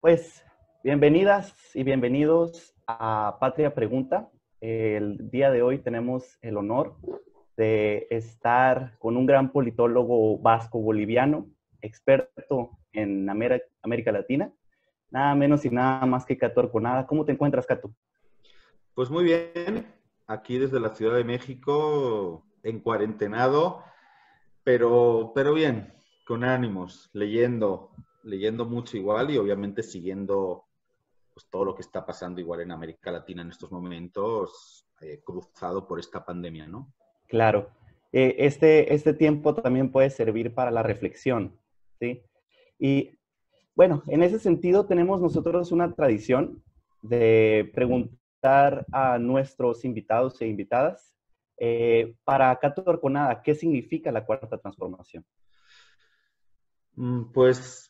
Pues bienvenidas y bienvenidos a Patria Pregunta. El día de hoy tenemos el honor de estar con un gran politólogo vasco-boliviano, experto en América Latina, nada menos y nada más que Cato Arconada. ¿Cómo te encuentras, Cato? Pues muy bien, aquí desde la Ciudad de México, en cuarentenado, pero bien, con ánimos, leyendo mucho igual y obviamente siguiendo pues, todo lo que está pasando igual en América Latina en estos momentos, cruzado por esta pandemia, ¿no? Claro, este tiempo también puede servir para la reflexión, ¿sí? Y bueno, en ese sentido tenemos nosotros una tradición de preguntar a nuestros invitados e invitadas para Cato Arconada, ¿qué significa la cuarta transformación? Pues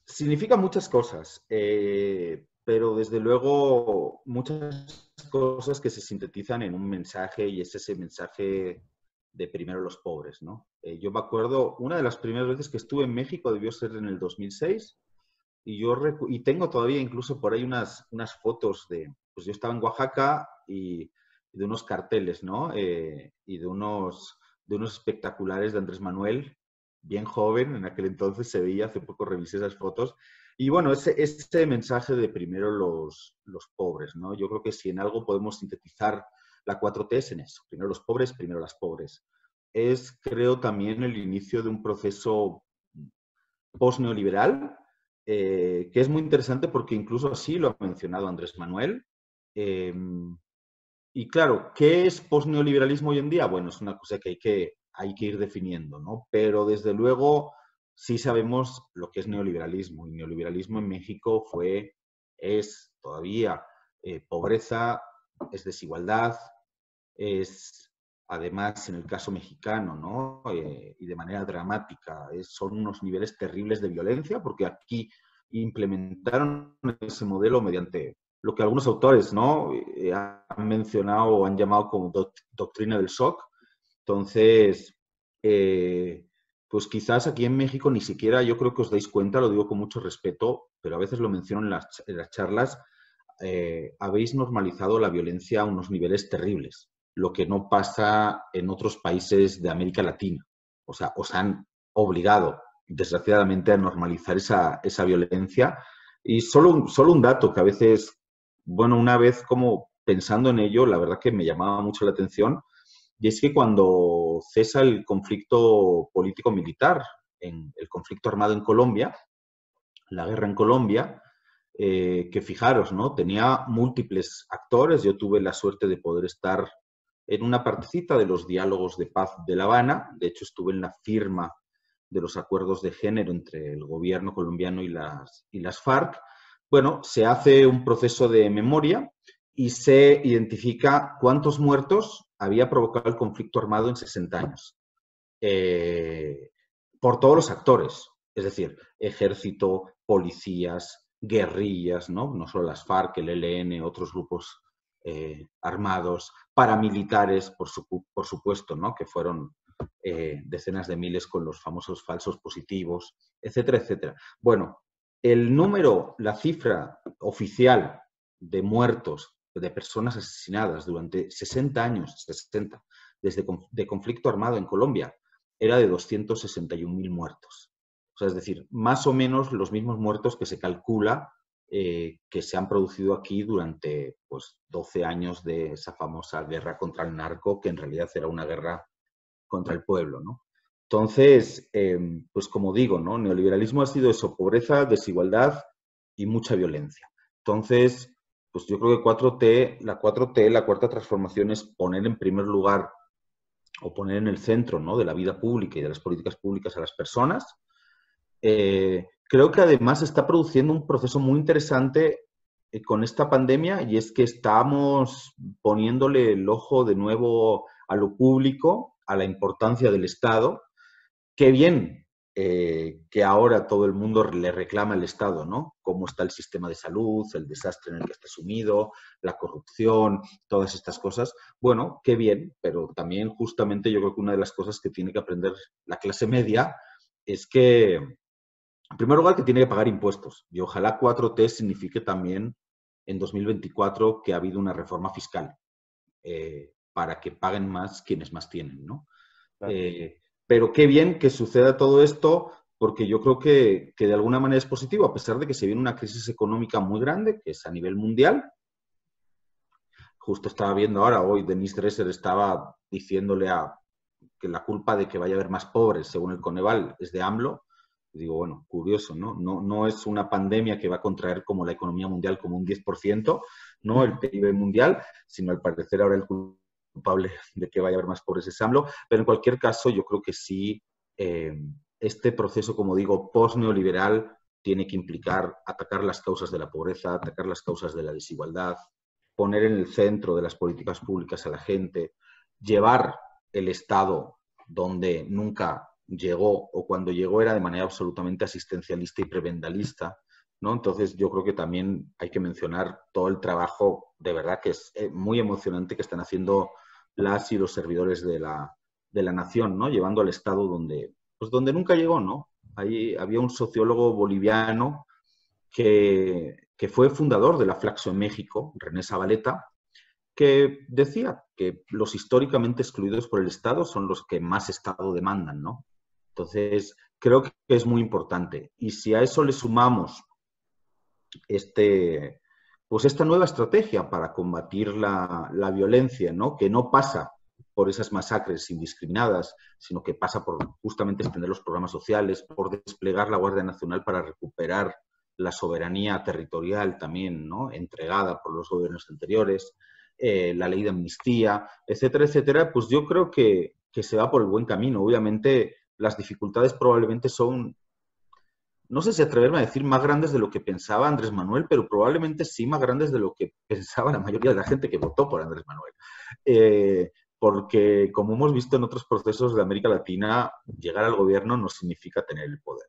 significa muchas cosas, pero desde luego muchas cosas que se sintetizan en un mensaje y es ese mensaje de primero los pobres, ¿no? Yo me acuerdo, una de las primeras veces que estuve en México debió ser en el 2006 y tengo todavía incluso por ahí unas fotos pues yo estaba en Oaxaca y de unos carteles, ¿no? Y de unos espectaculares de Andrés Manuel, bien joven, en aquel entonces se veía, hace poco revisé esas fotos. Y bueno, ese mensaje de primero los pobres, ¿no? Yo creo que si en algo podemos sintetizar la 4T es en eso, primero los pobres, primero las pobres. Es, creo, también el inicio de un proceso post-neoliberal, que es muy interesante porque incluso así lo ha mencionado Andrés Manuel. Eh, y claro, ¿qué es post-neoliberalismo hoy en día? Bueno, es una cosa que hay que ir definiendo, ¿no? Pero desde luego sí sabemos lo que es neoliberalismo. Y neoliberalismo en México es todavía pobreza, es desigualdad, es, además, en el caso mexicano, ¿no? Y de manera dramática, son unos niveles terribles de violencia, porque aquí implementaron ese modelo mediante lo que algunos autores, ¿no? Han mencionado o han llamado como doctrina del shock. Entonces, eh, pues quizás aquí en México ni siquiera, yo creo que os dais cuenta, lo digo con mucho respeto, pero a veces lo menciono en las charlas, habéis normalizado la violencia a unos niveles terribles, lo que no pasa en otros países de América Latina. O sea, os han obligado, desgraciadamente, a normalizar esa violencia. Y solo un dato que a veces, bueno, una vez como pensando en ello, la verdad que me llamaba mucho la atención, y es que cuando cesa el conflicto político-militar, en el conflicto armado en Colombia, la guerra en Colombia, que fijaros, ¿no? Tenía múltiples actores. Yo tuve la suerte de poder estar en una partecita de los diálogos de paz de La Habana. De hecho, estuve en la firma de los acuerdos de género entre el gobierno colombiano y las FARC. Bueno, se hace un proceso de memoria y se identifica cuántos muertos había provocado el conflicto armado en 60 años. Eh, por todos los actores, es decir, ejército, policías, guerrillas, ¿no? No solo las FARC, el ELN, otros grupos armados, paramilitares, por supuesto, ¿no? Que fueron decenas de miles con los famosos falsos positivos, etcétera, etcétera. Bueno, el número, la cifra oficial de muertos, de personas asesinadas durante 60 años, 60, desde de conflicto armado en Colombia, era de 261.000 muertos. O sea, es decir, más o menos los mismos muertos que se calcula que se han producido aquí durante pues, 12 años de esa famosa guerra contra el narco, que en realidad era una guerra contra el pueblo, ¿no? Entonces, pues como digo, ¿no? Neoliberalismo ha sido eso, pobreza, desigualdad y mucha violencia. Entonces, pues yo creo que la 4T, la cuarta transformación, es poner en primer lugar o poner en el centro, ¿no? De la vida pública y de las políticas públicas a las personas. Creo que además está produciendo un proceso muy interesante con esta pandemia, y es que estamos poniéndole el ojo de nuevo a lo público, a la importancia del Estado. Qué bien que ahora todo el mundo le reclama al Estado, ¿no? Cómo está el sistema de salud, el desastre en el que está sumido, la corrupción, todas estas cosas. Bueno, qué bien, pero también justamente yo creo que una de las cosas que tiene que aprender la clase media es que En primer lugar, que tiene que pagar impuestos. Y ojalá 4T signifique también en 2024 que ha habido una reforma fiscal para que paguen más quienes más tienen, ¿no? Claro. Pero qué bien que suceda todo esto, porque yo creo que de alguna manera es positivo, a pesar de que se viene una crisis económica muy grande, que es a nivel mundial. Justo estaba viendo ahora, hoy Denise Dresser estaba diciéndole que la culpa de que vaya a haber más pobres, según el Coneval, es de AMLO. Y digo, bueno, curioso, ¿no? No es una pandemia que va a contraer como la economía mundial como un 10%, ¿no? El PIB mundial, sino al parecer ahora el culpable de que vaya a haber más pobres es AMLO. Pero en cualquier caso, yo creo que sí, este proceso, como digo, post-neoliberal tiene que implicar atacar las causas de la pobreza, atacar las causas de la desigualdad, poner en el centro de las políticas públicas a la gente, llevar el Estado donde nunca llegó o cuando llegó era de manera absolutamente asistencialista y prebendalista, ¿no? Entonces yo creo que también hay que mencionar todo el trabajo de verdad que es muy emocionante que están haciendo las y los servidores de la nación, ¿no? Llevando al Estado donde nunca llegó, ¿no? Ahí había un sociólogo boliviano que fue fundador de la Flaxo en México, René Zabaleta, que decía que los históricamente excluidos por el Estado son los que más Estado demandan, ¿no? Entonces, creo que es muy importante. Y si a eso le sumamos pues esta nueva estrategia para combatir la violencia, ¿no? Que no pasa por esas masacres indiscriminadas, sino que pasa por justamente extender los programas sociales, por desplegar la Guardia Nacional para recuperar la soberanía territorial también, ¿no? Entregada por los gobiernos anteriores, la ley de amnistía, etcétera, etcétera, pues yo creo que se va por el buen camino. Obviamente las dificultades probablemente son, no sé si atreverme a decir más grandes de lo que pensaba Andrés Manuel, pero probablemente sí más grandes de lo que pensaba la mayoría de la gente que votó por Andrés Manuel. Porque, como hemos visto en otros procesos de América Latina, llegar al gobierno no significa tener el poder.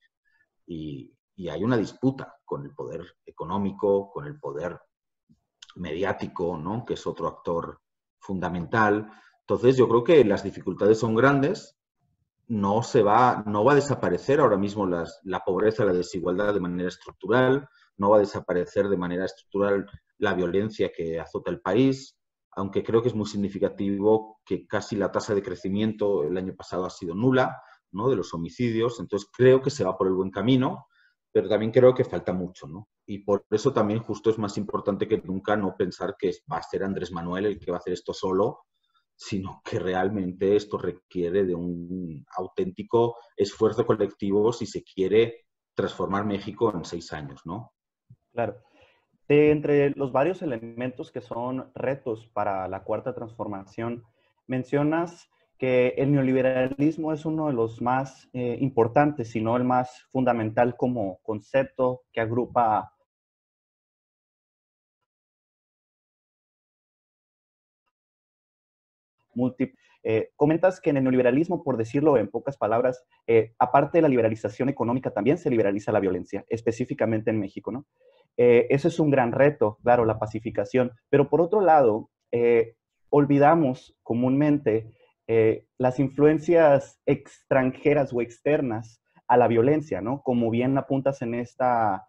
Y hay una disputa con el poder económico, con el poder mediático, ¿no? Que es otro actor fundamental. Entonces, yo creo que las dificultades son grandes. No va a desaparecer ahora mismo la pobreza, la desigualdad de manera estructural, no va a desaparecer de manera estructural la violencia que azota el país, aunque creo que es muy significativo que casi la tasa de crecimiento el año pasado ha sido nula, ¿no? De los homicidios, entonces creo que se va por el buen camino, pero también creo que falta mucho, ¿no? Y por eso también justo es más importante que nunca no pensar que va a ser Andrés Manuel el que va a hacer esto solo, sino que realmente esto requiere de un auténtico esfuerzo colectivo si se quiere transformar México en 6 años, ¿no? Claro. De entre los varios elementos que son retos para la cuarta transformación, mencionas que el neoliberalismo es uno de los más importantes, si no el más fundamental como concepto que agrupa múltiples. Comentas que en el neoliberalismo, por decirlo en pocas palabras, aparte de la liberalización económica, también se liberaliza la violencia, específicamente en México, ¿no? Eso es un gran reto, claro, la pacificación. Pero por otro lado, olvidamos comúnmente las influencias extranjeras o externas a la violencia, ¿no? Como bien apuntas en esta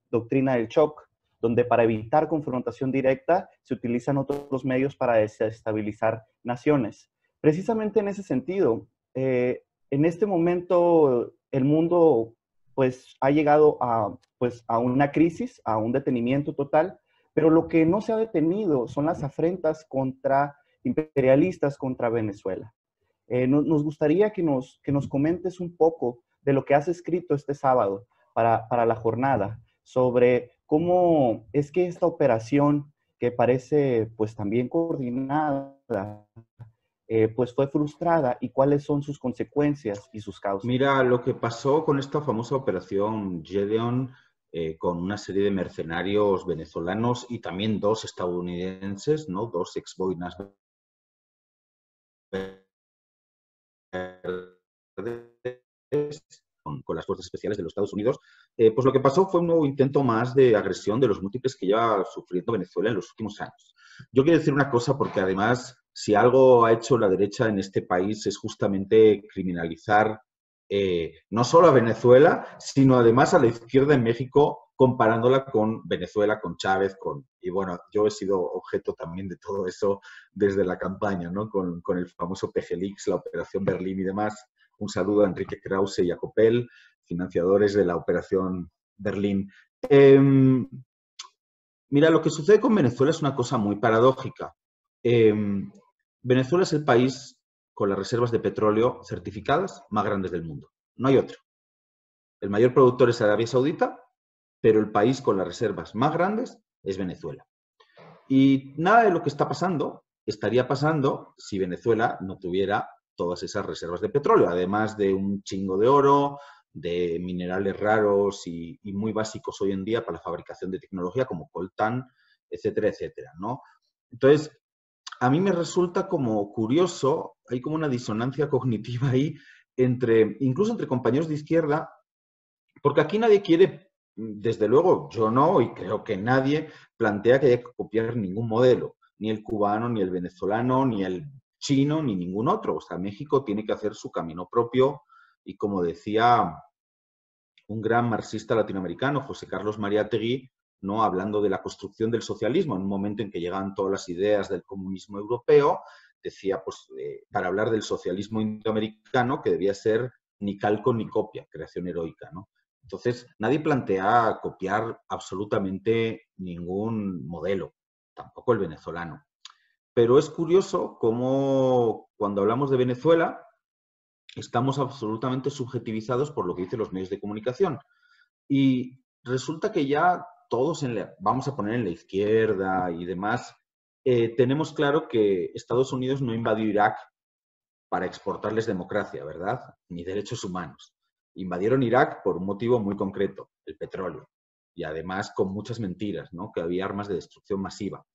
doctrina del shock, donde para evitar confrontación directa se utilizan otros medios para desestabilizar naciones. Precisamente en ese sentido, en este momento el mundo pues ha llegado a una crisis, a un detenimiento total, pero lo que no se ha detenido son las afrentas contra imperialistas contra Venezuela. Nos gustaría que nos comentes un poco de lo que has escrito este sábado para la jornada, sobre cómo es que esta operación, que parece pues también coordinada, pues fue frustrada y cuáles son sus consecuencias y sus causas. Mira, lo que pasó con esta famosa operación Gedeon, con una serie de mercenarios venezolanos y también dos estadounidenses, ¿no? Dos exboinas con las fuerzas especiales de los Estados Unidos, pues lo que pasó fue un nuevo intento más de agresión de los múltiples que lleva sufriendo Venezuela en los últimos años. Yo quiero decir una cosa porque además, si algo ha hecho la derecha en este país es justamente criminalizar no solo a Venezuela, sino además a la izquierda en México, comparándola con Venezuela, con Chávez, y bueno, yo he sido objeto también de todo eso desde la campaña, ¿no? Con el famoso PGLeaks, la Operación Berlín y demás. Un saludo a Enrique Krause y a Copel, financiadores de la Operación Berlín. Mira, lo que sucede con Venezuela es una cosa muy paradójica. Venezuela es el país con las reservas de petróleo certificadas más grandes del mundo. No hay otro. El mayor productor es Arabia Saudita, pero el país con las reservas más grandes es Venezuela. Y nada de lo que está pasando estaría pasando si Venezuela no tuviera todas esas reservas de petróleo, además de un chingo de oro, de minerales raros y muy básicos hoy en día para la fabricación de tecnología como coltán, etcétera, etcétera, ¿no? Entonces, a mí me resulta como curioso, hay como una disonancia cognitiva ahí incluso entre compañeros de izquierda, porque aquí nadie quiere, desde luego yo no, y creo que nadie plantea que haya que copiar ningún modelo, ni el cubano, ni el venezolano, ni el chino, ni ningún otro. O sea, México tiene que hacer su camino propio y como decía un gran marxista latinoamericano, José Carlos Mariátegui, ¿no? Hablando de la construcción del socialismo, en un momento en que llegaban todas las ideas del comunismo europeo, decía, pues, para hablar del socialismo indoamericano, que debía ser ni calco ni copia, creación heroica, ¿no? Entonces, nadie plantea copiar absolutamente ningún modelo, tampoco el venezolano. Pero es curioso cómo cuando hablamos de Venezuela, estamos absolutamente subjetivizados por lo que dicen los medios de comunicación. Y resulta que ya todos, vamos a poner en la izquierda y demás, tenemos claro que Estados Unidos no invadió Irak para exportarles democracia, ¿verdad? Ni derechos humanos. Invadieron Irak por un motivo muy concreto, el petróleo. Y además con muchas mentiras, ¿no? Que había armas de destrucción masiva.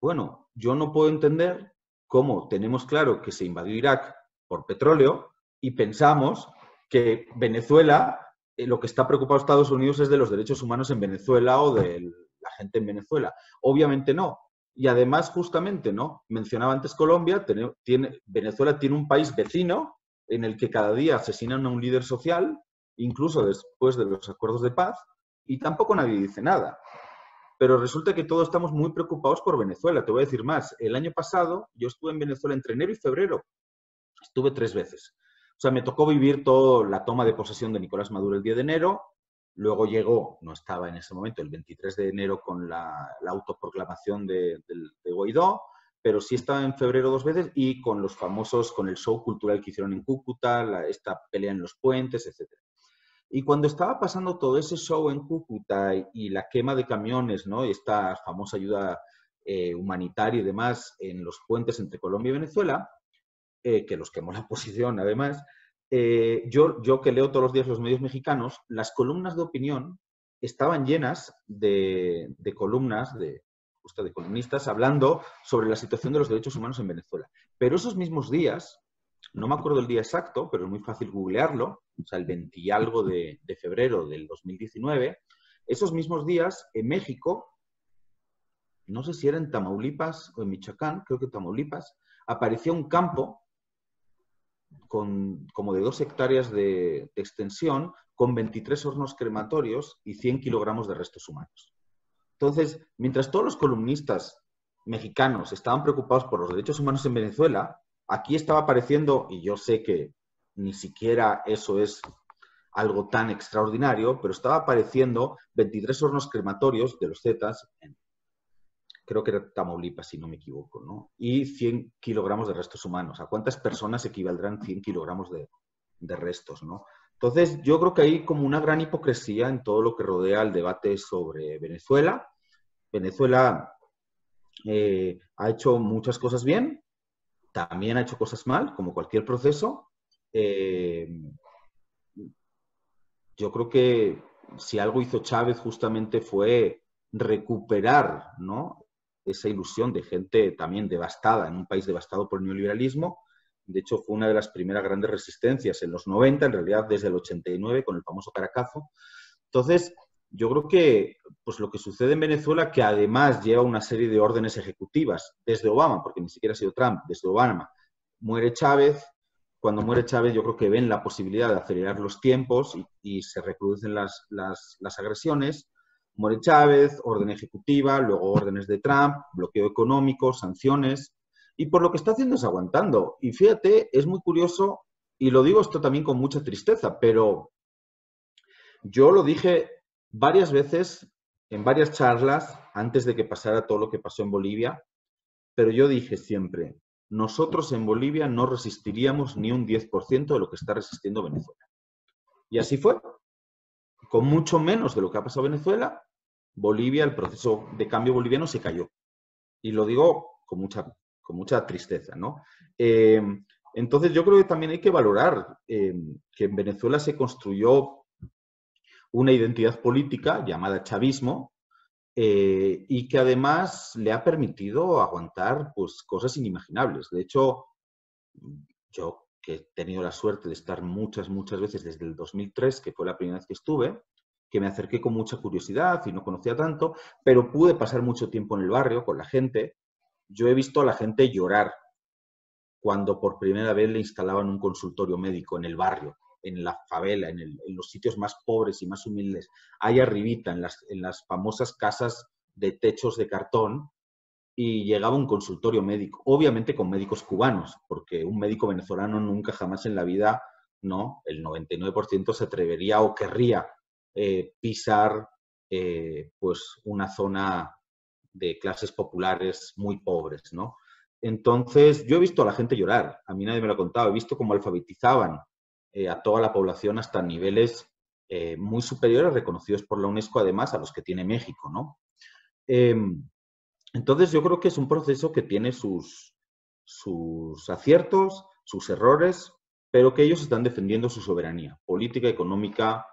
Bueno, yo no puedo entender cómo tenemos claro que se invadió Irak por petróleo y pensamos que Venezuela, lo que está preocupado Estados Unidos es de los derechos humanos en Venezuela o de la gente en Venezuela. Obviamente no. Y además, justamente, ¿no? Mencionaba antes Colombia, Venezuela tiene un país vecino en el que cada día asesinan a un líder social, incluso después de los acuerdos de paz, y tampoco nadie dice nada. Pero resulta que todos estamos muy preocupados por Venezuela. Te voy a decir más. El año pasado yo estuve en Venezuela entre enero y febrero. Estuve 3 veces. O sea, me tocó vivir toda la toma de posesión de Nicolás Maduro el 10 de enero. Luego llegó, no estaba en ese momento, el 23 de enero con la autoproclamación de Guaidó, pero sí estaba en febrero 2 veces y con los famosos, con el show cultural que hicieron en Cúcuta, esta pelea en los puentes, etc. Y cuando estaba pasando todo ese show en Cúcuta y la quema de camiones, ¿no? Y esta famosa ayuda humanitaria y demás en los puentes entre Colombia y Venezuela, que los quemó la oposición además, yo que leo todos los días los medios mexicanos, las columnas de opinión estaban llenas de columnas, justo de columnistas, hablando sobre la situación de los derechos humanos en Venezuela. Pero esos mismos días, no me acuerdo el día exacto, pero es muy fácil googlearlo, o sea, el 20 y algo de febrero del 2019, esos mismos días en México, no sé si era en Tamaulipas o en Michoacán, creo que Tamaulipas, apareció un campo como de 2 hectáreas de extensión, con 23 hornos crematorios y 100 kilogramos de restos humanos. Entonces, mientras todos los columnistas mexicanos estaban preocupados por los derechos humanos en Venezuela, aquí estaba apareciendo, y yo sé que ni siquiera eso es algo tan extraordinario, pero estaba apareciendo 23 hornos crematorios de los Zetas en, creo que era Tamaulipas, si no me equivoco, ¿no? Y 100 kilogramos de restos humanos. ¿A cuántas personas equivaldrán 100 kilogramos de restos, ¿no? Entonces, yo creo que hay como una gran hipocresía en todo lo que rodea el debate sobre Venezuela. Venezuela ha hecho muchas cosas bien, también ha hecho cosas mal, como cualquier proceso. Yo creo que si algo hizo Chávez justamente fue recuperar, ¿no? Esa ilusión de gente también devastada, en un país devastado por el neoliberalismo. De hecho, fue una de las primeras grandes resistencias en los 90, en realidad desde el 89, con el famoso Caracazo. Entonces, yo creo que pues, lo que sucede en Venezuela, que además lleva una serie de órdenes ejecutivas desde Obama, porque ni siquiera ha sido Trump, desde Obama, muere Chávez, cuando muere Chávez, yo creo que ven la posibilidad de acelerar los tiempos y se recrudecen las agresiones. Muere Chávez, orden ejecutiva, luego órdenes de Trump, bloqueo económico, sanciones. Y por lo que está haciendo es aguantando. Y fíjate, es muy curioso, y lo digo esto también con mucha tristeza, pero yo lo dije varias veces en varias charlas antes de que pasara todo lo que pasó en Bolivia, pero yo dije siempre, nosotros en Bolivia no resistiríamos ni un 10% de lo que está resistiendo Venezuela. Y así fue. Con mucho menos de lo que ha pasado en Venezuela, Bolivia, el proceso de cambio boliviano se cayó. Y lo digo con mucha tristeza, ¿no? Entonces yo creo que también hay que valorar que en Venezuela se construyó una identidad política llamada chavismo, y que además le ha permitido aguantar pues, cosas inimaginables. De hecho, yo que he tenido la suerte de estar muchas veces desde el 2003, que fue la primera vez que estuve, que me acerqué con mucha curiosidad y no conocía tanto, pero pude pasar mucho tiempo en el barrio con la gente. Yo he visto a la gente llorar cuando por primera vez le instalaban un consultorio médico en el barrio, en la favela, en los sitios más pobres y más humildes, ahí arribita, en las famosas casas de techos de cartón, y llegaba un consultorio médico, obviamente con médicos cubanos, porque un médico venezolano nunca jamás en la vida, no, el 99% se atrevería o querría pisar pues una zona de clases populares muy pobres, ¿no? Entonces, yo he visto a la gente llorar, a mí nadie me lo ha contado, he visto cómo alfabetizaban a toda la población hasta niveles muy superiores, reconocidos por la UNESCO, además, a los que tiene México, ¿no? Entonces, yo creo que es un proceso que tiene sus aciertos, sus errores, pero que ellos están defendiendo su soberanía política, económica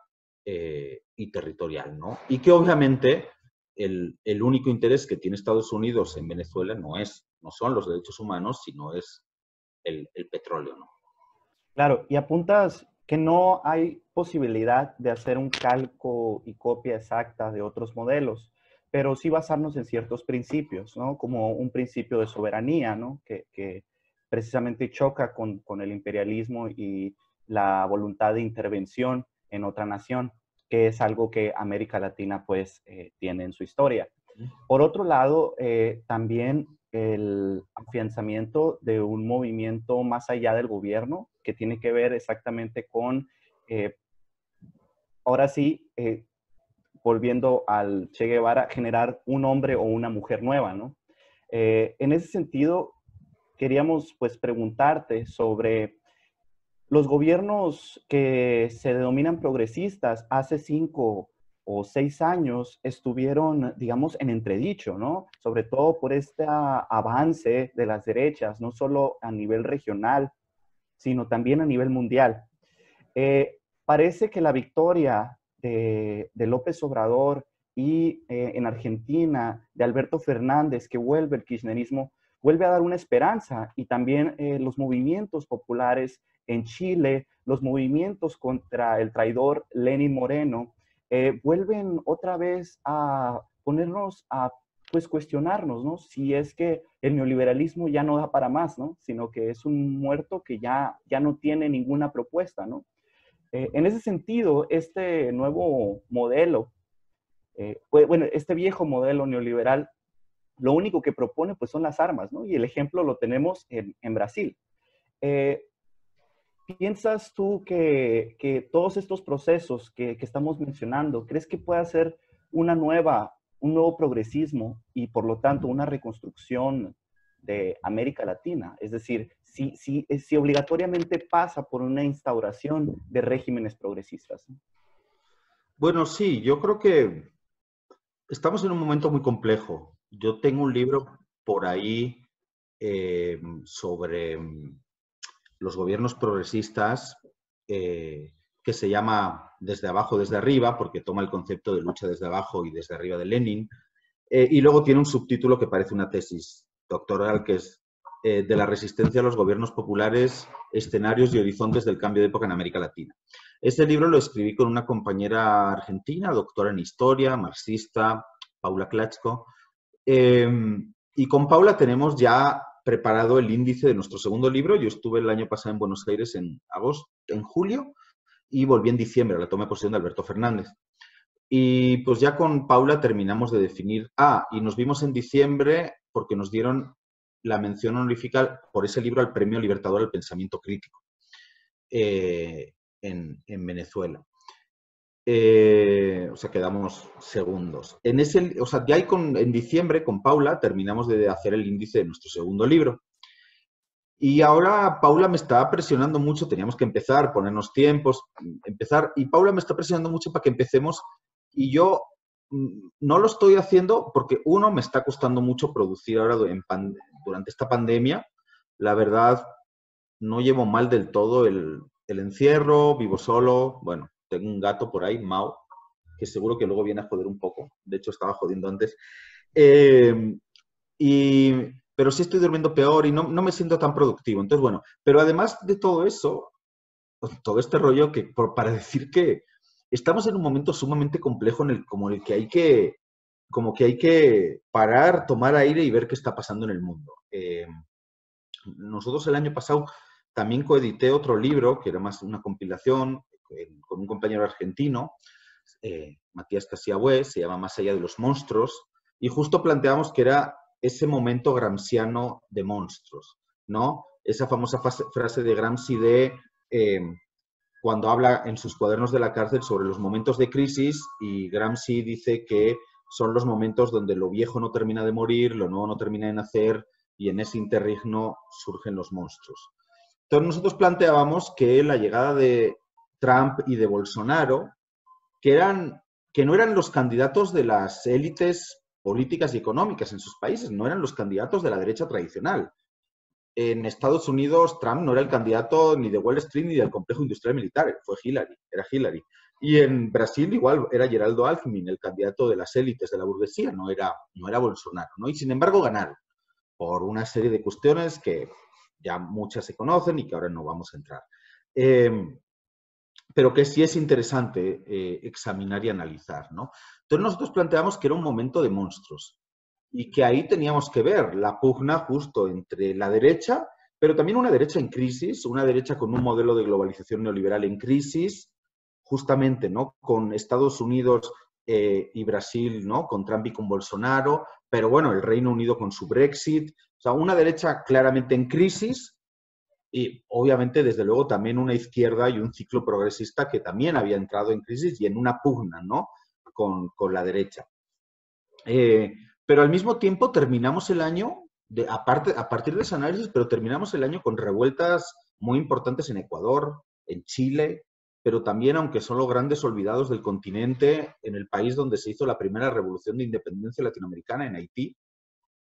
y territorial, ¿no? Y que obviamente el único interés que tiene Estados Unidos en Venezuela no son los derechos humanos, sino es el petróleo, ¿no? Claro, y apuntas que no hay posibilidad de hacer un calco y copia exacta de otros modelos, pero sí basarnos en ciertos principios, ¿no? Como un principio de soberanía, ¿no? Que precisamente choca con el imperialismo y la voluntad de intervención en otra nación, que es algo que América Latina pues tiene en su historia. Por otro lado, también el afianzamiento de un movimiento más allá del gobierno, que tiene que ver exactamente con, ahora sí, volviendo al Che Guevara, generar un hombre o una mujer nueva, ¿no? En ese sentido, queríamos pues preguntarte sobre los gobiernos que se denominan progresistas hace 5 o 6 años estuvieron, digamos, en entredicho, ¿no? Sobre todo por este avance de las derechas, no solo a nivel regional, sino también a nivel mundial. Parece que la victoria de López Obrador y en Argentina de Alberto Fernández, que vuelve el kirchnerismo, vuelve a dar una esperanza, y también los movimientos populares en Chile, los movimientos contra el traidor Lenín Moreno, vuelven otra vez a ponernos a pues cuestionarnos, ¿no? Si es que el neoliberalismo ya no da para más, ¿no? Sino que es un muerto que ya no tiene ninguna propuesta, ¿no? En ese sentido, este nuevo modelo, bueno, este viejo modelo neoliberal, lo único que propone pues son las armas, ¿no? Y el ejemplo lo tenemos en Brasil. Eh, ¿Piensas tú que todos estos procesos que estamos mencionando, crees que pueda ser un nuevo progresismo y por lo tanto una reconstrucción de América Latina? Es decir, si obligatoriamente pasa por una instauración de regímenes progresistas. Bueno, sí, yo creo que estamos en un momento muy complejo. Yo tengo un libro por ahí sobre los gobiernos progresistas que se llama Desde abajo, desde arriba, porque toma el concepto de lucha desde abajo y desde arriba de Lenin. Y luego tiene un subtítulo que parece una tesis doctoral, que es de la resistencia a los gobiernos populares, escenarios y horizontes del cambio de época en América Latina. Este libro lo escribí con una compañera argentina, doctora en historia, marxista, Paula Klatschko. Y con Paula tenemos ya preparado el índice de nuestro segundo libro. Yo estuve el año pasado en Buenos Aires en julio, y volví en diciembre a la toma de posesión de Alberto Fernández. Y pues ya con Paula terminamos de definir. Y nos vimos en diciembre porque nos dieron la mención honorífica por ese libro al Premio Libertador del Pensamiento Crítico en Venezuela. O sea, quedamos segundos. En diciembre con Paula terminamos de hacer el índice de nuestro segundo libro. Y ahora Paula me está presionando mucho, teníamos que empezar, ponernos tiempos, empezar, y Paula me está presionando mucho para que empecemos, y yo no lo estoy haciendo porque, uno, me está costando mucho producir ahora durante esta pandemia. La verdad, no llevo mal del todo el encierro, vivo solo, bueno, tengo un gato por ahí, Mao, que seguro que luego viene a joder un poco, de hecho estaba jodiendo antes. Pero sí estoy durmiendo peor y no me siento tan productivo. Entonces, bueno, pero además de todo eso, todo este rollo para decir que estamos en un momento sumamente complejo como el que hay que parar, tomar aire y ver qué está pasando en el mundo. Nosotros el año pasado también coedité otro libro, que era más una compilación, con un compañero argentino, Matías Casiagüe, se llama Más allá de los monstruos, y justo planteamos que era ese momento gramsciano de monstruos, ¿no? Esa famosa frase de Gramsci cuando habla en sus cuadernos de la cárcel sobre los momentos de crisis, y Gramsci dice que son los momentos donde lo viejo no termina de morir, lo nuevo no termina de nacer, y en ese interregno surgen los monstruos. Entonces nosotros planteábamos que la llegada de Trump y de Bolsonaro, que no eran los candidatos de las élites políticas y económicas en sus países, no eran los candidatos de la derecha tradicional. En Estados Unidos, Trump no era el candidato ni de Wall Street ni del complejo industrial militar, era Hillary. Y en Brasil igual era Geraldo Alckmin, el candidato de las élites de la burguesía, no era Bolsonaro, ¿no? Y sin embargo ganaron por una serie de cuestiones que ya muchas se conocen y que ahora no vamos a entrar. Pero que sí es interesante examinar y analizar, ¿no? Entonces nosotros planteamos que era un momento de monstruos y que ahí teníamos que ver la pugna justo entre la derecha, pero también una derecha en crisis, una derecha con un modelo de globalización neoliberal en crisis, justamente, ¿no? Con Estados Unidos y Brasil, ¿no? Con Trump y con Bolsonaro, pero bueno, el Reino Unido con su Brexit, o sea, una derecha claramente en crisis. Y obviamente, desde luego, también una izquierda y un ciclo progresista que también había entrado en crisis y en una pugna, ¿no? con la derecha. Pero al mismo tiempo terminamos el año, a partir de ese análisis, pero terminamos el año con revueltas muy importantes en Ecuador, en Chile, pero también, aunque son los grandes olvidados del continente, en el país donde se hizo la primera revolución de independencia latinoamericana, en Haití,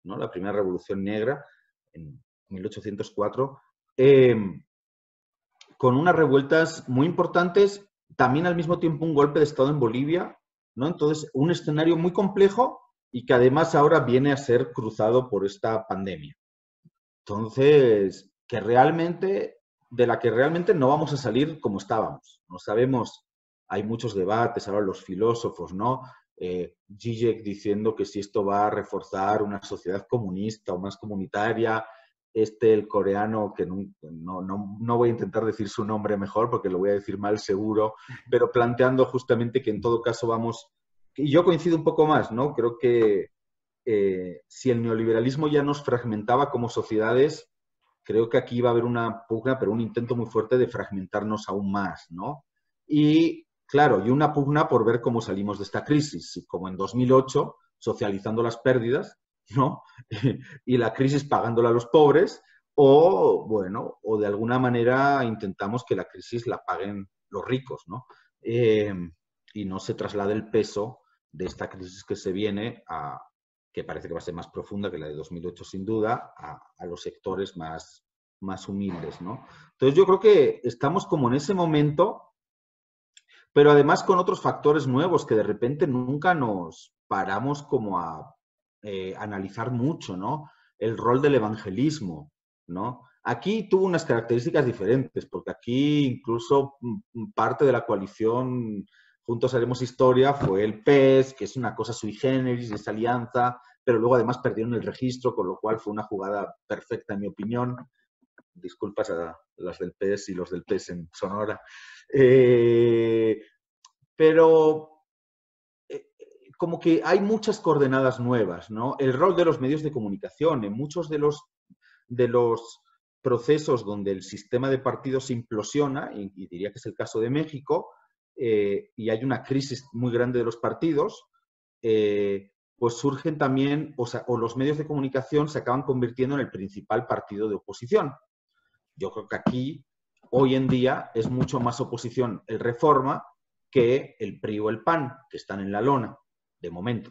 ¿no? La primera revolución negra en 1804. Con unas revueltas muy importantes, también al mismo tiempo un golpe de Estado en Bolivia, ¿no? Entonces, un escenario muy complejo y que además ahora viene a ser cruzado por esta pandemia. Entonces, de la que realmente no vamos a salir como estábamos. No sabemos, hay muchos debates, ahora los filósofos, ¿no? Zizek diciendo que si esto va a reforzar una sociedad comunista o más comunitaria, el coreano, que no voy a intentar decir su nombre mejor porque lo voy a decir mal seguro, pero planteando justamente que en todo caso y yo coincido un poco más, ¿no? Creo que si el neoliberalismo ya nos fragmentaba como sociedades, creo que aquí va a haber una pugna, pero un intento muy fuerte de fragmentarnos aún más, ¿no? Y claro, y una pugna por ver cómo salimos de esta crisis, como en 2008, socializando las pérdidas, ¿no? Y la crisis pagándola a los pobres, o de alguna manera intentamos que la crisis la paguen los ricos, ¿no? Y no se traslade el peso de esta crisis que se viene que parece que va a ser más profunda que la de 2008 sin duda, a los sectores más humildes, ¿no? Entonces yo creo que estamos como en ese momento, pero además con otros factores nuevos que de repente nunca nos paramos como a analizar mucho, ¿no? El rol del evangelismo, ¿no? Aquí tuvo unas características diferentes, porque aquí incluso parte de la coalición Juntos Haremos Historia fue el PES, que es una cosa sui generis, esa alianza pero luego además perdieron el registro, con lo cual fue una jugada perfecta, en mi opinión. Disculpas a las del PES y los del PES en Sonora. Pero como que hay muchas coordenadas nuevas, ¿no? El rol de los medios de comunicación en muchos de los procesos donde el sistema de partidos implosiona, y diría que es el caso de México, y hay una crisis muy grande de los partidos, pues surgen también, o los medios de comunicación se acaban convirtiendo en el principal partido de oposición. Yo creo que aquí, hoy en día, es mucho más oposición el Reforma que el PRI o el PAN, que están en la lona, de momento.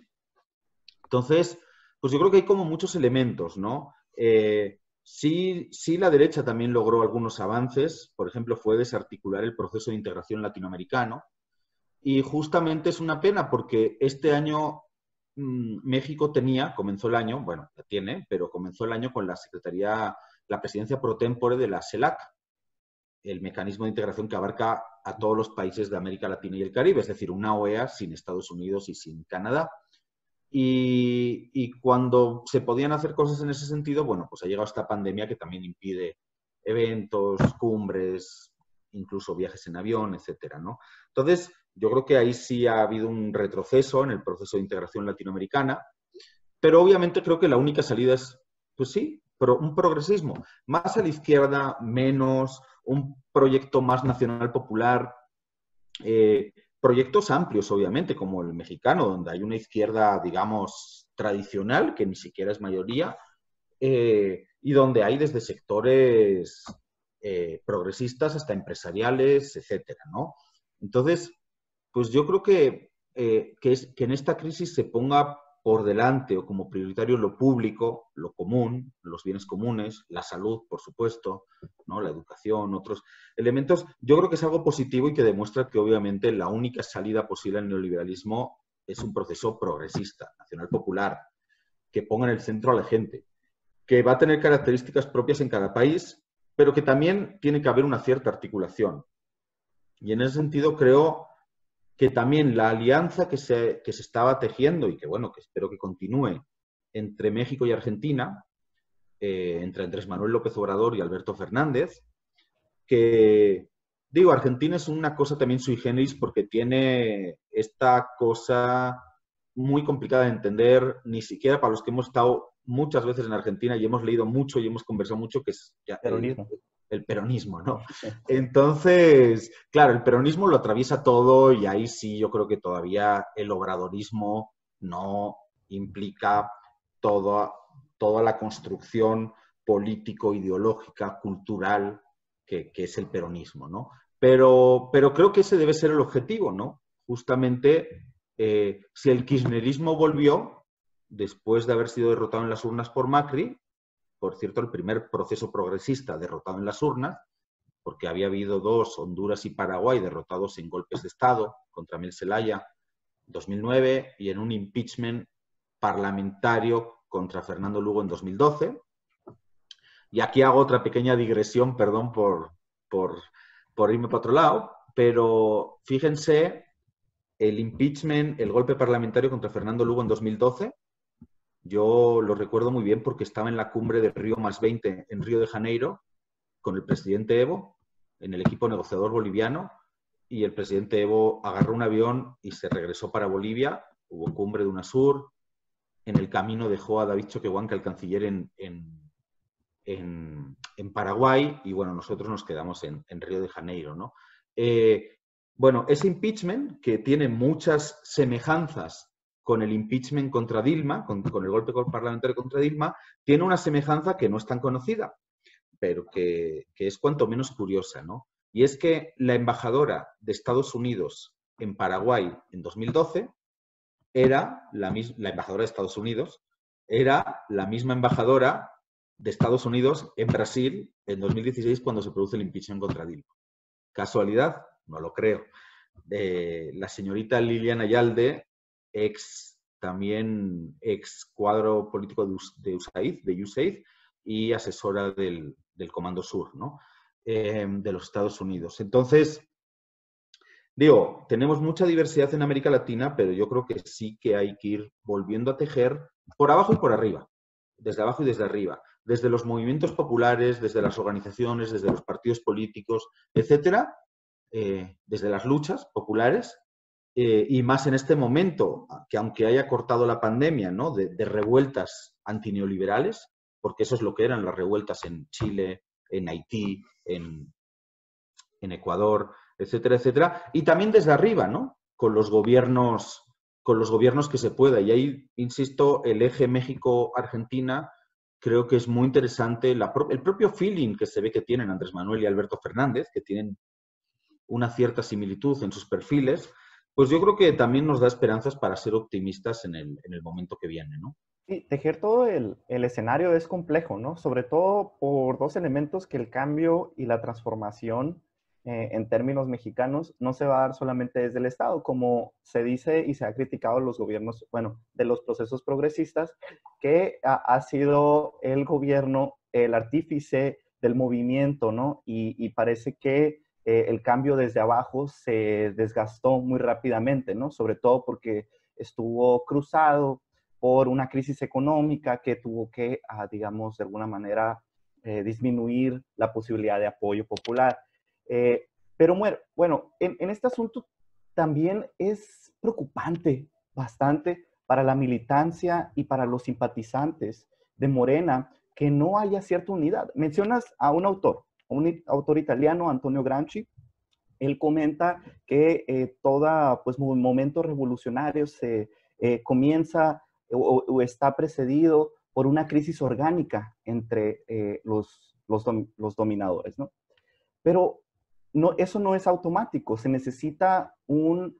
Entonces, pues yo creo que hay como muchos elementos, ¿no? Sí, la derecha también logró algunos avances, por ejemplo, fue desarticular el proceso de integración latinoamericano, y justamente es una pena porque este año México comenzó el año, bueno, la tiene, pero comenzó el año con la presidencia pro tempore de la CELAC, el mecanismo de integración que abarca a todos los países de América Latina y el Caribe, es decir, una OEA sin Estados Unidos y sin Canadá. Y cuando se podían hacer cosas en ese sentido, bueno, pues ha llegado esta pandemia que también impide eventos, cumbres, incluso viajes en avión, etcétera, ¿no? Entonces, yo creo que ahí sí ha habido un retroceso en el proceso de integración latinoamericana, pero obviamente creo que la única salida es, pues sí, un progresismo, más a la izquierda, menos, un proyecto más nacional popular, proyectos amplios, obviamente, como el mexicano, donde hay una izquierda, digamos, tradicional, que ni siquiera es mayoría, y donde hay desde sectores progresistas hasta empresariales, etcétera, ¿no? Entonces, pues yo creo que en esta crisis se ponga por delante o como prioritario lo público, lo común, los bienes comunes, la salud, por supuesto, ¿no? La educación, otros elementos. Yo creo que es algo positivo y que demuestra que obviamente la única salida posible al neoliberalismo es un proceso progresista, nacional popular, que ponga en el centro a la gente, que va a tener características propias en cada país, pero que también tiene que haber una cierta articulación. Y en ese sentido creo que también la alianza que se estaba tejiendo y que, bueno, que espero que continúe entre México y Argentina, entre Andrés Manuel López Obrador y Alberto Fernández, que, digo, Argentina es una cosa también sui generis porque tiene esta cosa muy complicada de entender, ni siquiera para los que hemos estado muchas veces en Argentina y hemos leído mucho y hemos conversado mucho, que es ya el peronismo, ¿no? Entonces, claro, el peronismo lo atraviesa todo y ahí sí yo creo que todavía el obradorismo no implica toda la construcción político, ideológica, cultural que es el peronismo, ¿no? Pero creo que ese debe ser el objetivo, ¿no? Justamente, si el kirchnerismo volvió, después de haber sido derrotado en las urnas por Macri, por cierto, el primer proceso progresista derrotado en las urnas, porque había habido dos, Honduras y Paraguay, derrotados en golpes de Estado contra Emil Zelaya en 2009 y en un impeachment parlamentario contra Fernando Lugo en 2012. Y aquí hago otra pequeña digresión, perdón por irme para otro lado, pero fíjense el impeachment, el golpe parlamentario contra Fernando Lugo en 2012, yo lo recuerdo muy bien porque estaba en la cumbre de Río +20 en Río de Janeiro con el presidente Evo, en el equipo negociador boliviano, y el presidente Evo agarró un avión y se regresó para Bolivia, hubo cumbre de UNASUR, en el camino dejó a David Choquehuanca, el canciller, en Paraguay, y bueno, nosotros nos quedamos en Río de Janeiro, ¿no? Bueno, ese impeachment, que tiene muchas semejanzas con el impeachment contra Dilma, con el golpe parlamentario contra Dilma, tiene una semejanza que no es tan conocida, pero que es cuanto menos curiosa, ¿no? Y es que la embajadora de Estados Unidos en Paraguay en 2012 era la embajadora de Estados Unidos, era la misma embajadora de Estados Unidos en Brasil en 2016 cuando se produce el impeachment contra Dilma. ¿Casualidad? No lo creo. La señorita Liliana Ayalde, también ex cuadro político de USAID y asesora del Comando Sur, ¿no? De los Estados Unidos. Entonces, Digo, tenemos mucha diversidad en América Latina, pero yo creo que sí que hay que ir volviendo a tejer por abajo y por arriba, desde abajo y desde arriba, desde los movimientos populares, desde las organizaciones, desde los partidos políticos, etcétera, desde las luchas populares, y más en este momento, que aunque haya cortado la pandemia, ¿no? De revueltas antineoliberales, porque eso es lo que eran las revueltas en Chile, en Haití, en Ecuador, etcétera, etcétera, y también desde arriba, ¿no? Con los gobiernos que se pueda. Y ahí, insisto, el eje México-Argentina creo que es muy interesante el propio feeling que se ve que tienen Andrés Manuel y Alberto Fernández, que tienen una cierta similitud en sus perfiles, pues yo creo que también nos da esperanzas para ser optimistas en el momento que viene, ¿no? Sí, tejer todo el escenario es complejo, ¿no? Sobre todo por dos elementos que el cambio y la transformación en términos mexicanos no se va a dar solamente desde el Estado, como se dice y se ha criticado los gobiernos, bueno, de los procesos progresistas, que ha sido el gobierno el artífice del movimiento, ¿no? Y parece que el cambio desde abajo se desgastó muy rápidamente, ¿no? Sobre todo porque estuvo cruzado por una crisis económica que tuvo que, digamos, de alguna manera disminuir la posibilidad de apoyo popular. Pero bueno, en este asunto también es preocupante bastante para la militancia y para los simpatizantes de Morena que no haya cierta unidad. Mencionas a un autor italiano, Antonio Gramsci. Él comenta que todo pues, momento revolucionario se comienza o está precedido por una crisis orgánica entre los dominadores, ¿no? Pero no, eso no es automático, se necesita un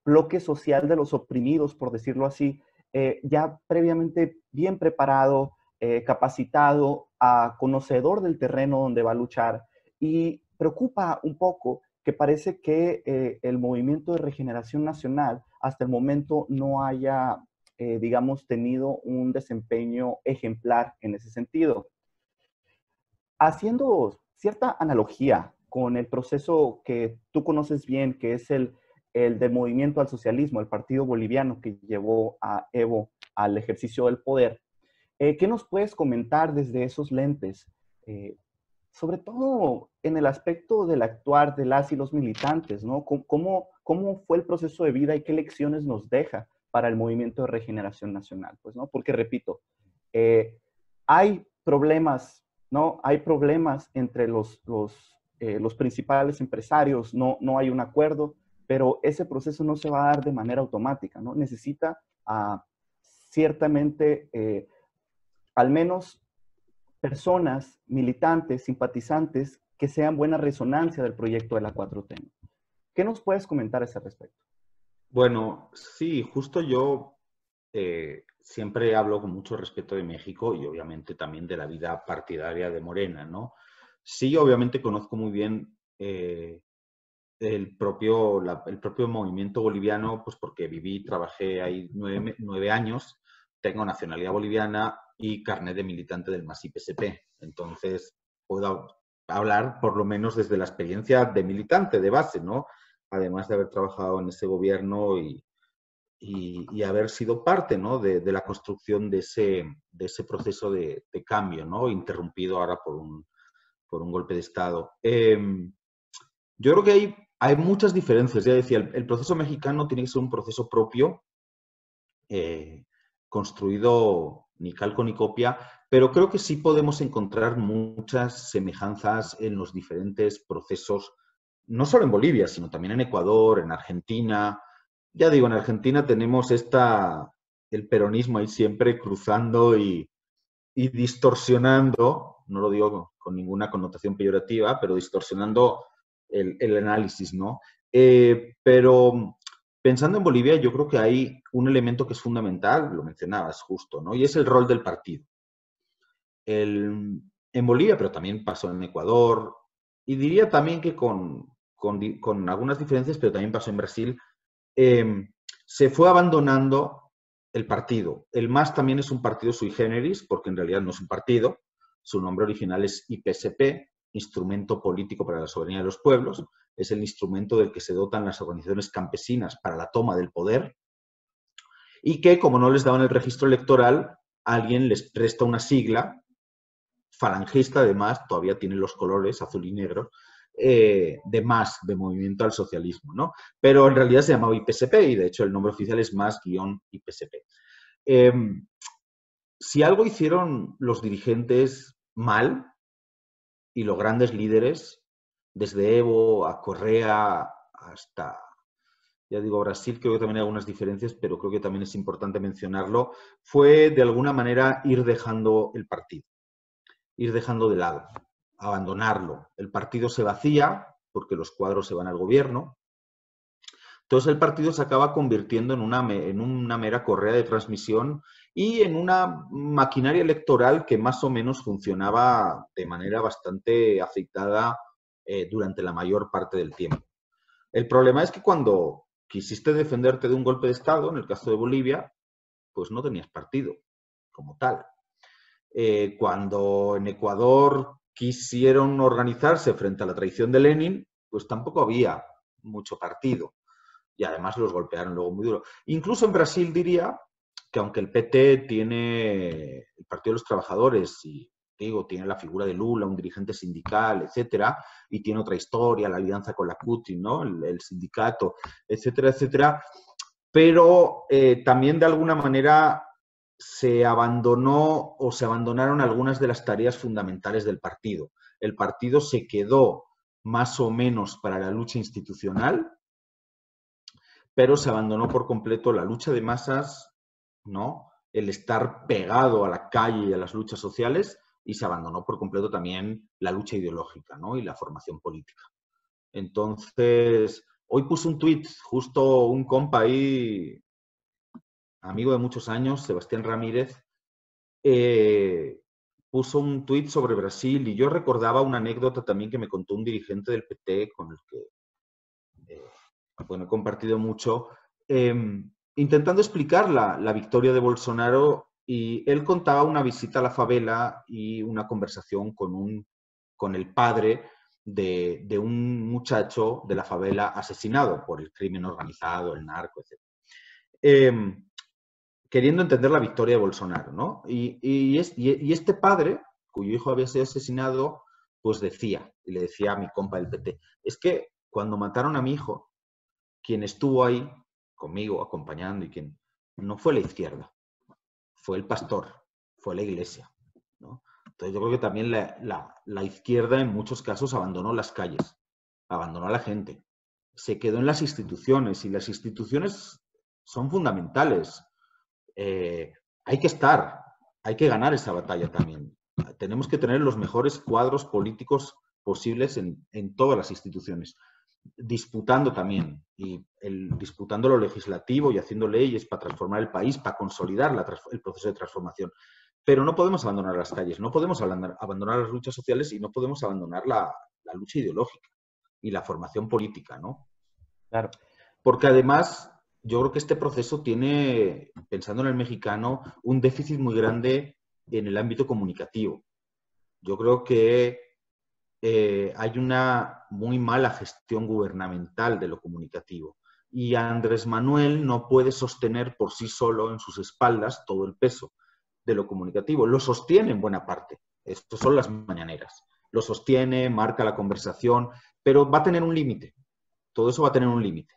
bloque social de los oprimidos, por decirlo así, ya previamente bien preparado, capacitado, conocedor del terreno donde va a luchar, y preocupa un poco que parece que el movimiento de regeneración nacional hasta el momento no haya, digamos, tenido un desempeño ejemplar en ese sentido. Haciendo cierta analogía con el proceso que tú conoces bien, que es el del movimiento al socialismo, el partido boliviano que llevó a Evo al ejercicio del poder, ¿qué nos puedes comentar desde esos lentes? Eh, Sobre todo en el aspecto del actuar de las y los militantes, ¿no? ¿Cómo fue el proceso de vida y qué lecciones nos deja para el movimiento de regeneración nacional? Pues, ¿no? Porque, repito, hay problemas, ¿no? Hay problemas entre los principales empresarios, no hay un acuerdo, pero ese proceso no se va a dar de manera automática, ¿no? Necesita ciertamente, al menos personas, militantes, simpatizantes, que sean buena resonancia del proyecto de la 4T. ¿Qué nos puedes comentar a ese respecto? Bueno, sí, justo yo siempre hablo con mucho respeto de México y obviamente también de la vida partidaria de Morena, ¿no? Sí, obviamente conozco muy bien el propio movimiento boliviano, pues porque viví y trabajé ahí 9 años, tengo nacionalidad boliviana y carnet de militante del MAS-I-PSP. Entonces, puedo hablar por lo menos desde la experiencia de militante de base, ¿no? Además de haber trabajado en ese gobierno y haber sido parte, ¿no? de la construcción de ese proceso de cambio, ¿no? Interrumpido ahora por un golpe de Estado. Yo creo que hay muchas diferencias. Ya decía, el proceso mexicano tiene que ser un proceso propio, construido ni calco ni copia, pero creo que sí podemos encontrar muchas semejanzas en los diferentes procesos, no solo en Bolivia, sino también en Ecuador, en Argentina. Ya digo, en Argentina tenemos el peronismo ahí siempre cruzando y distorsionando, no lo digo con ninguna connotación peyorativa, pero distorsionando el análisis, ¿no? Pero pensando en Bolivia, yo creo que hay un elemento que es fundamental, lo mencionabas justo, ¿no? Y es el rol del partido. En Bolivia, pero también pasó en Ecuador, y diría también que con algunas diferencias, pero también pasó en Brasil, se fue abandonando el partido. El MAS también es un partido sui generis, porque en realidad no es un partido. Su nombre original es IPSP, instrumento político para la soberanía de los pueblos, es el instrumento del que se dotan las organizaciones campesinas para la toma del poder, y que, como no les daban el registro electoral, alguien les presta una sigla, falangista además, todavía tiene los colores azul y negro, de MAS, de Movimiento al Socialismo, ¿no? Pero en realidad se llamaba IPSP y de hecho el nombre oficial es MAS-IPSP. Si algo hicieron los dirigentes mal y los grandes líderes, desde Evo a Correa hasta, ya digo, Brasil, creo que también hay algunas diferencias, pero creo que también es importante mencionarlo, fue de alguna manera ir dejando el partido, ir dejando de lado, abandonarlo. El partido se vacía porque los cuadros se van al gobierno. Entonces el partido se acaba convirtiendo en una mera correa de transmisión y en una maquinaria electoral que más o menos funcionaba de manera bastante aceitada durante la mayor parte del tiempo. El problema es que cuando quisiste defenderte de un golpe de Estado, en el caso de Bolivia, pues no tenías partido como tal. Cuando en Ecuador quisieron organizarse frente a la traición de Lenin, pues tampoco había mucho partido. Y además los golpearon luego muy duro. Incluso en Brasil diría que aunque el PT tiene el Partido de los Trabajadores y digo, tiene la figura de Lula, un dirigente sindical, etcétera, y tiene otra historia, la alianza con la CUT, ¿no? El sindicato, etcétera, etcétera, pero también de alguna manera se abandonó o se abandonaron algunas de las tareas fundamentales del partido. El partido se quedó más o menos para la lucha institucional, pero se abandonó por completo la lucha de masas, ¿no? El estar pegado a la calle y a las luchas sociales, y se abandonó por completo también la lucha ideológica, ¿no? Y la formación política. Entonces, hoy puse un tuit, justo un compa ahí, amigo de muchos años, Sebastián Ramírez, puso un tuit sobre Brasil y yo recordaba una anécdota también que me contó un dirigente del PT con el que bueno, he compartido mucho, intentando explicar la victoria de Bolsonaro, y él contaba una visita a la favela y una conversación con el padre de un muchacho de la favela asesinado por el crimen organizado, el narco, etc. Queriendo entender la victoria de Bolsonaro, ¿no? Y este padre, cuyo hijo había sido asesinado, pues decía, y le decía a mi compa del PT, es que cuando mataron a mi hijo, quien estuvo ahí conmigo, acompañando, y quien no fue la izquierda, fue el pastor, fue la iglesia, ¿no? Entonces yo creo que también la izquierda en muchos casos abandonó las calles, abandonó a la gente, se quedó en las instituciones, y las instituciones son fundamentales. Hay que estar, hay que ganar esa batalla también. Tenemos que tener los mejores cuadros políticos posibles en todas las instituciones, disputando también, disputando lo legislativo y haciendo leyes para transformar el país, para consolidar el proceso de transformación. Pero no podemos abandonar las calles, no podemos abandonar las luchas sociales, y no podemos abandonar la lucha ideológica y la formación política, ¿no? Claro. Porque además yo creo que este proceso tiene, pensando en el mexicano, un déficit muy grande en el ámbito comunicativo. Yo creo que hay una muy mala gestión gubernamental de lo comunicativo. Y Andrés Manuel no puede sostener por sí solo en sus espaldas todo el peso de lo comunicativo. Lo sostiene en buena parte. Estas son las mañaneras. Lo sostiene, marca la conversación, pero va a tener un límite. Todo eso va a tener un límite.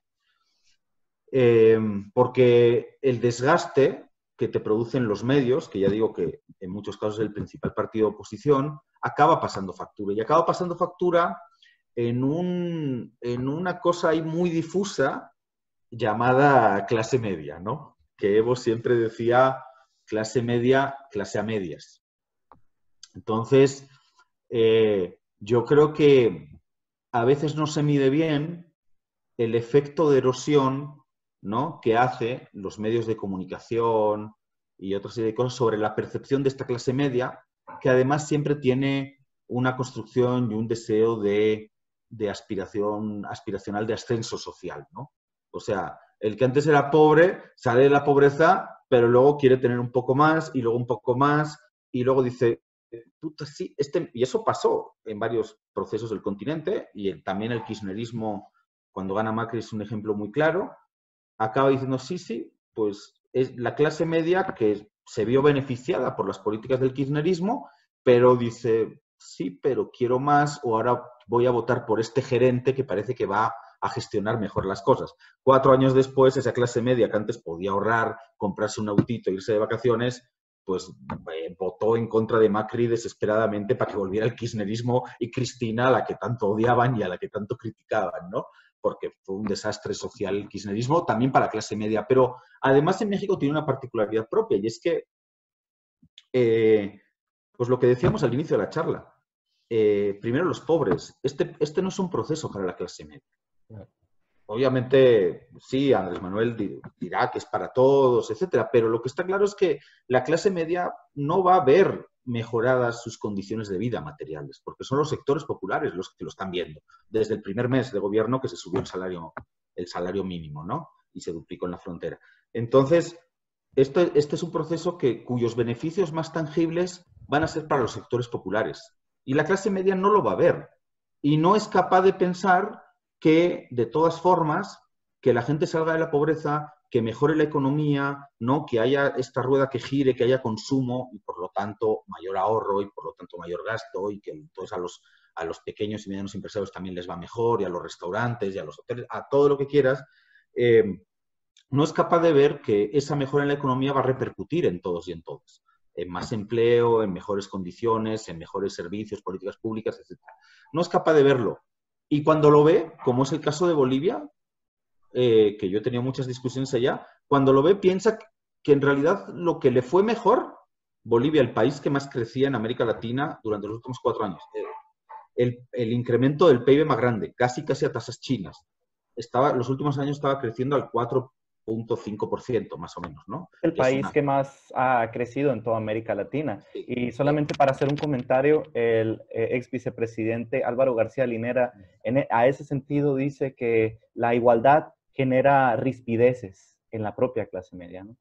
Porque el desgaste que te producen los medios, que ya digo que en muchos casos es el principal partido de oposición, acaba pasando factura. Y acaba pasando factura en una cosa ahí muy difusa llamada clase media, ¿no? Que Evo siempre decía clase media, clase a medias. Entonces, yo creo que a veces no se mide bien el efecto de erosión, ¿no?, que hace los medios de comunicación y otra serie de cosas sobre la percepción de esta clase media, que además siempre tiene una construcción y un deseo de aspiracional de ascenso social, ¿no? O sea, el que antes era pobre sale de la pobreza, pero luego quiere tener un poco más, y luego un poco más, y luego dice, puta, sí, y eso pasó en varios procesos del continente, y también el kirchnerismo, cuando gana Macri, es un ejemplo muy claro, acaba diciendo, sí, sí, pues es la clase media que se vio beneficiada por las políticas del kirchnerismo, pero dice, sí, pero quiero más, o ahora voy a votar por este gerente que parece que va a gestionar mejor las cosas. 4 años después, esa clase media que antes podía ahorrar, comprarse un autito, irse de vacaciones, pues votó en contra de Macri desesperadamente para que volviera el kirchnerismo y Cristina, a la que tanto odiaban y a la que tanto criticaban, ¿no? Porque fue un desastre social el kirchnerismo, también para la clase media. Pero además en México tiene una particularidad propia, y es que, pues lo que decíamos al inicio de la charla, primero los pobres. Este no es un proceso para la clase media. Obviamente, sí, Andrés Manuel dirá que es para todos, etcétera, pero lo que está claro es que la clase media no va a ver mejoradas sus condiciones de vida materiales, porque son los sectores populares los que lo están viendo. Desde el primer mes de gobierno que se subió el salario mínimo, ¿no? Y se duplicó en la frontera. Entonces, este es un proceso cuyos beneficios más tangibles van a ser para los sectores populares. Y la clase media no lo va a ver. Y no es capaz de pensar que, de todas formas, que la gente salga de la pobreza, que mejore la economía, ¿no? Que haya esta rueda que gire, que haya consumo y, por lo tanto, mayor ahorro y, por lo tanto, mayor gasto, y que entonces a los pequeños y medianos empresarios también les va mejor, y a los restaurantes, y a los hoteles, a todo lo que quieras. No es capaz de ver que esa mejora en la economía va a repercutir en todos y en todas. En más empleo, en mejores condiciones, en mejores servicios, políticas públicas, etc. No es capaz de verlo. Y cuando lo ve, como es el caso de Bolivia, que yo he tenido muchas discusiones allá, cuando lo ve piensa que en realidad lo que le fue mejor, Bolivia, el país que más crecía en América Latina durante los últimos 4 años, el incremento del PIB más grande, casi a tasas chinas. Los últimos años estaba creciendo al 4,5% más o menos, ¿no? El Es país una... que más ha crecido en toda América Latina. Sí, Y solamente para hacer un comentario, el ex vicepresidente Álvaro García Linera, a ese sentido, dice que la igualdad genera rispideces en la propia clase media, ¿no?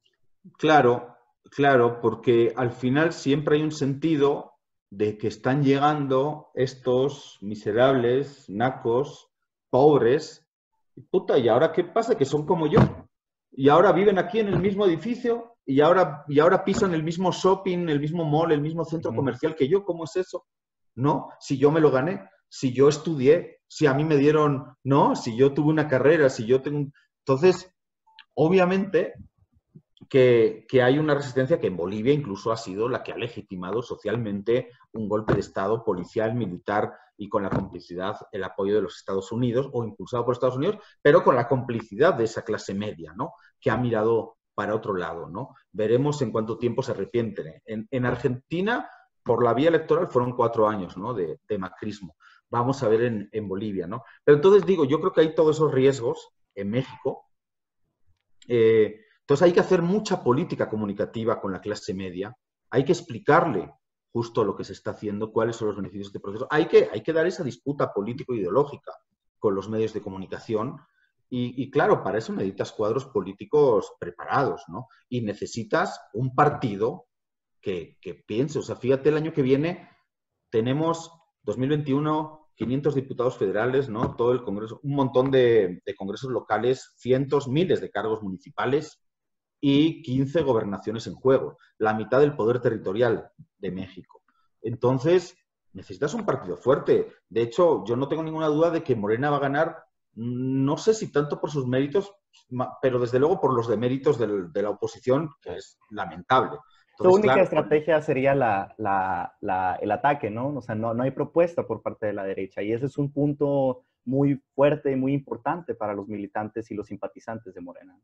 claro, claro, porque al final siempre hay un sentido de que están llegando estos miserables, nacos, pobres, y puta, ¿y ahora qué pasa? Que son como yo. Y ahora viven aquí en el mismo edificio, y ahora pisan el mismo shopping, el mismo mall, el mismo centro comercial que yo. ¿Cómo es eso? No, si yo me lo gané, si yo estudié, si a mí me dieron, no, si yo tuve una carrera, si yo tengo... Entonces, obviamente que hay una resistencia que en Bolivia incluso ha sido la que ha legitimado socialmente un golpe de Estado policial, militar, y con la complicidad, el apoyo de los Estados Unidos, o impulsado por Estados Unidos, pero con la complicidad de esa clase media, ¿no? Que ha mirado para otro lado, ¿no? Veremos en cuánto tiempo se arrepienten. En Argentina, por la vía electoral, fueron 4 años, ¿no? de macrismo. Vamos a ver en Bolivia, ¿no? Pero entonces digo, yo creo que hay todos esos riesgos en México. Entonces hay que hacer mucha política comunicativa con la clase media, hay que explicarle justo lo que se está haciendo, cuáles son los beneficios de este proceso. Hay que dar esa disputa político-ideológica con los medios de comunicación y claro, para eso necesitas cuadros políticos preparados, ¿no? Y necesitas un partido que piense. O sea, fíjate, el año que viene tenemos 2021, 500 diputados federales, ¿no? Todo el Congreso, un montón de congresos locales, cientos, miles de cargos municipales y 15 gobernaciones en juego, la mitad del poder territorial de México. Entonces, necesitas un partido fuerte. De hecho, yo no tengo ninguna duda de que Morena va a ganar, no sé si tanto por sus méritos, pero desde luego por los deméritos de la oposición, que es lamentable. Su Entonces, única claro, estrategia sería el ataque, ¿no? O sea, no hay propuesta por parte de la derecha. Y ese es un punto muy fuerte y muy importante para los militantes y los simpatizantes de Morena.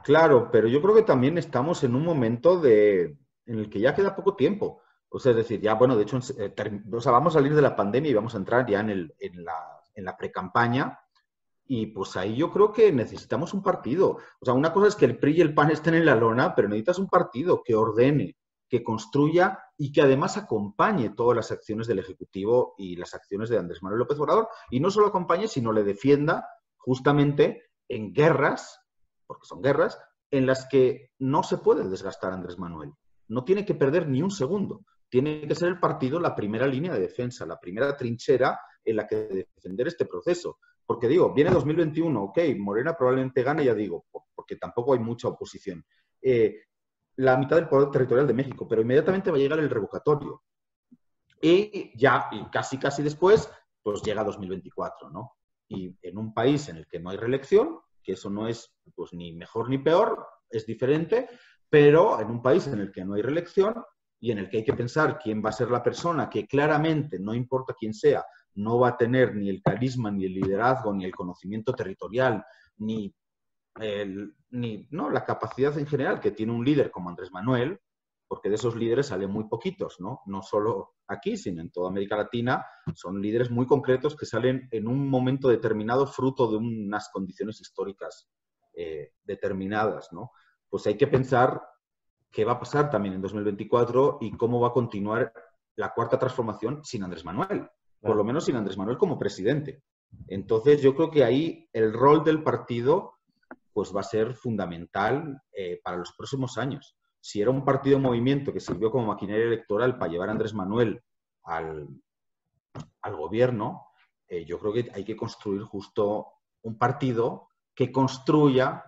claro, pero yo creo que también estamos en un momento en el que ya queda poco tiempo. O sea, es decir, ya, bueno, de hecho, o sea, vamos a salir de la pandemia y vamos a entrar ya en la precampaña. Y pues ahí yo creo que necesitamos un partido. O sea, una cosa es que el PRI y el PAN estén en la lona, pero necesitas un partido que ordene, que construya y que además acompañe todas las acciones del Ejecutivo y las acciones de Andrés Manuel López Obrador. Y no solo acompañe, sino le defienda justamente en guerras, porque son guerras, en las que no se puede desgastar a Andrés Manuel. No tiene que perder ni un segundo. tiene que ser el partido la primera línea de defensa, la primera trinchera en la que defender este proceso. Porque digo, viene 2021, ok, Morena probablemente gane, ya digo, porque tampoco hay mucha oposición. La mitad del poder territorial de México, pero inmediatamente va a llegar el revocatorio. Y casi después, pues llega 2024, ¿no? Y en un país en el que no hay reelección, que eso no es pues ni mejor ni peor, es diferente, pero en un país en el que no hay reelección y en el que hay que pensar quién va a ser la persona que claramente, no importa quién sea, no va a tener ni el carisma, ni el liderazgo, ni el conocimiento territorial, ni ¿no? la capacidad en general que tiene un líder como Andrés Manuel, porque de esos líderes salen muy poquitos, ¿no? No solo aquí, sino en toda América Latina, son líderes muy concretos que salen en un momento determinado fruto de unas condiciones históricas determinadas, ¿no? Pues hay que pensar qué va a pasar también en 2024 y cómo va a continuar la cuarta transformación sin Andrés Manuel, por lo menos sin Andrés Manuel como presidente. Entonces yo creo que ahí el rol del partido pues va a ser fundamental para los próximos años. Si era un partido movimiento que sirvió como maquinaria electoral para llevar a Andrés Manuel al gobierno, yo creo que hay que construir justo un partido que construya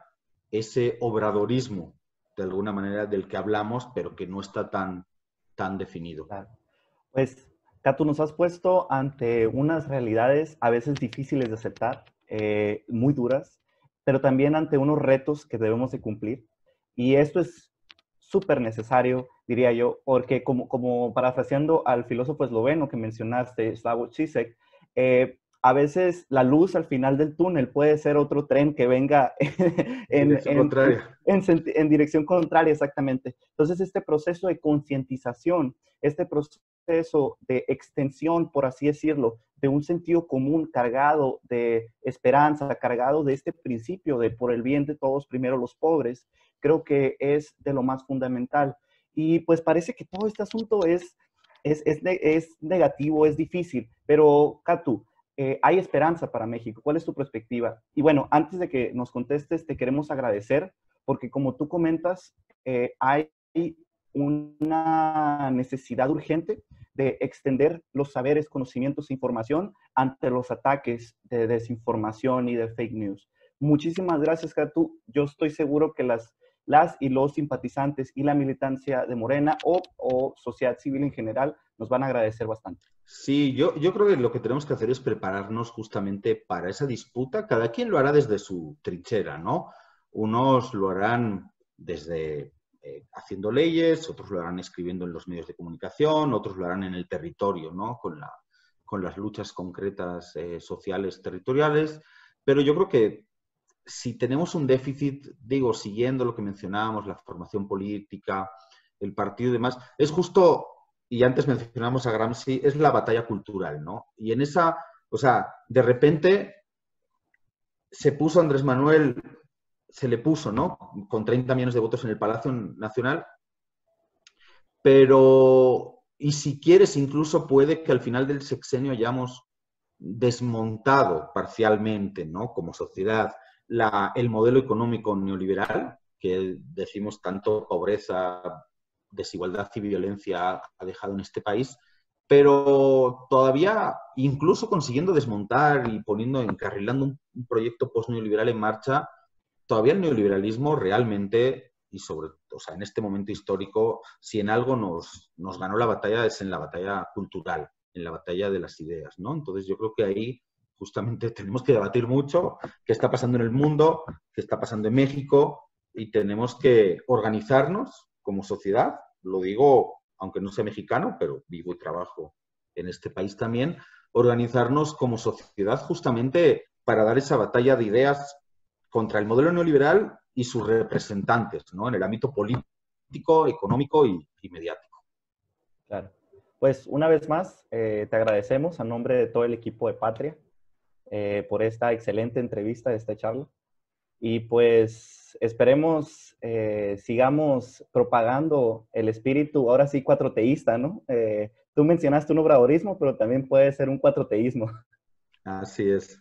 ese obradorismo, de alguna manera, del que hablamos, pero que no está tan definido. Claro. Pues, Catu, nos has puesto ante unas realidades a veces difíciles de aceptar, muy duras, pero también ante unos retos que debemos de cumplir. Y esto es súper necesario, diría yo, porque como parafraseando al filósofo esloveno que mencionaste, Slavoj Žižek, a veces la luz al final del túnel puede ser otro tren que venga en dirección contraria, exactamente. Entonces, este proceso de concientización, este proceso de extensión, por así decirlo, de un sentido común cargado de esperanza, cargado de este principio de por el bien de todos, primero los pobres, creo que es de lo más fundamental. Y pues parece que todo este asunto es negativo, es difícil, pero Katu, hay esperanza para México. ¿Cuál es tu perspectiva? Y bueno, antes de que nos contestes, te queremos agradecer porque como tú comentas, hay una necesidad urgente de extender los saberes, conocimientos e información ante los ataques de desinformación y de fake news. Muchísimas gracias, Katu. Yo estoy seguro que las y los simpatizantes y la militancia de Morena o sociedad civil en general nos van a agradecer bastante. Sí, yo creo que lo que tenemos que hacer es prepararnos justamente para esa disputa. Cada quien lo hará desde su trinchera, ¿no? Unos lo harán desde haciendo leyes, otros lo harán escribiendo en los medios de comunicación, otros lo harán en el territorio, ¿no? Con las luchas concretas sociales territoriales. Pero yo creo que si tenemos un déficit, digo, siguiendo lo que mencionábamos, la formación política, el partido y demás, es justo, y antes mencionamos a Gramsci, es la batalla cultural, ¿no? Y en esa, o sea, de repente se puso Andrés Manuel, se le puso, ¿no? Con 30 millones de votos en el Palacio Nacional, pero, y si quieres, incluso puede que al final del sexenio hayamos desmontado parcialmente, ¿no? Como sociedad, el modelo económico neoliberal, que decimos tanto pobreza, desigualdad y violencia ha dejado en este país, pero todavía, incluso consiguiendo desmontar y encarrilando un proyecto post-neoliberal en marcha, todavía el neoliberalismo realmente, o sea, en este momento histórico, si en algo nos ganó la batalla es en la batalla cultural, en la batalla de las ideas, ¿no? Entonces yo creo que ahí justamente tenemos que debatir mucho qué está pasando en el mundo, qué está pasando en México, y tenemos que organizarnos como sociedad, lo digo aunque no sea mexicano, pero vivo y trabajo en este país también, organizarnos como sociedad justamente para dar esa batalla de ideas contra el modelo neoliberal y sus representantes, ¿no? En el ámbito político, económico y mediático. Claro. Pues una vez más, te agradecemos a nombre de todo el equipo de Patria por esta excelente entrevista, esta charla. Y pues esperemos sigamos propagando el espíritu, ahora sí, cuatroteísta, ¿no? Tú mencionaste un obradorismo, pero también puede ser un cuatroteísmo. Así es.